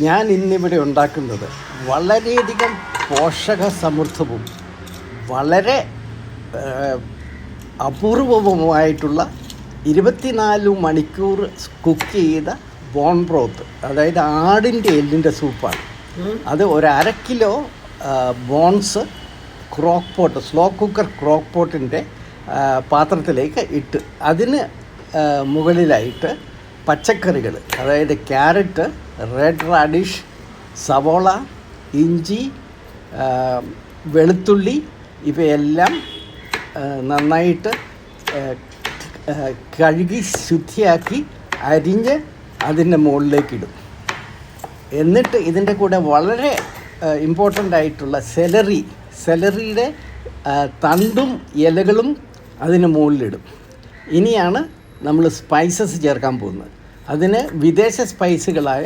ഞാൻ ഇന്നിവിടെ ഉണ്ടാക്കുന്നത് വളരെയധികം പോഷക സമൃദ്ധവും വളരെ അപൂർവവുമായിട്ടുള്ള 24 മണിക്കൂർ കുക്ക് ചെയ്ത ബോൺ ബ്രോത്ത്, അതായത് ആടിൻ്റെ എല്ലിൻ്റെ സൂപ്പാണ്. അത് ഒരു 1/2 kilo bones crock pot, slow cooker crock പോട്ടിൻ്റെ പാത്രത്തിലേക്ക് ഇട്ട് അതിന് മുകളിലായിട്ട് പച്ചക്കറികൾ, അതായത് ക്യാരറ്റ്, റെഡ് റാഡിഷ്, സവോള, ഇഞ്ചി, വെളുത്തുള്ളി ഇവയെല്ലാം നന്നായിട്ട് കഴുകി ശുദ്ധിയാക്കി അരിഞ്ഞ് അതിൻ്റെ മുകളിലേക്കിടും. എന്നിട്ട് ഇതിൻ്റെ കൂടെ വളരെ ഇമ്പോർട്ടൻ്റ് ആയിട്ടുള്ള സെലറിയുടെ തണ്ടും ഇലകളും അതിന് മുകളിലിടും. ഇനിയാണ് നമ്മൾ സ്പൈസസ് ചേർക്കാൻ പോകുന്നത്. അതിന് വിദേശ സ്പൈസുകളായ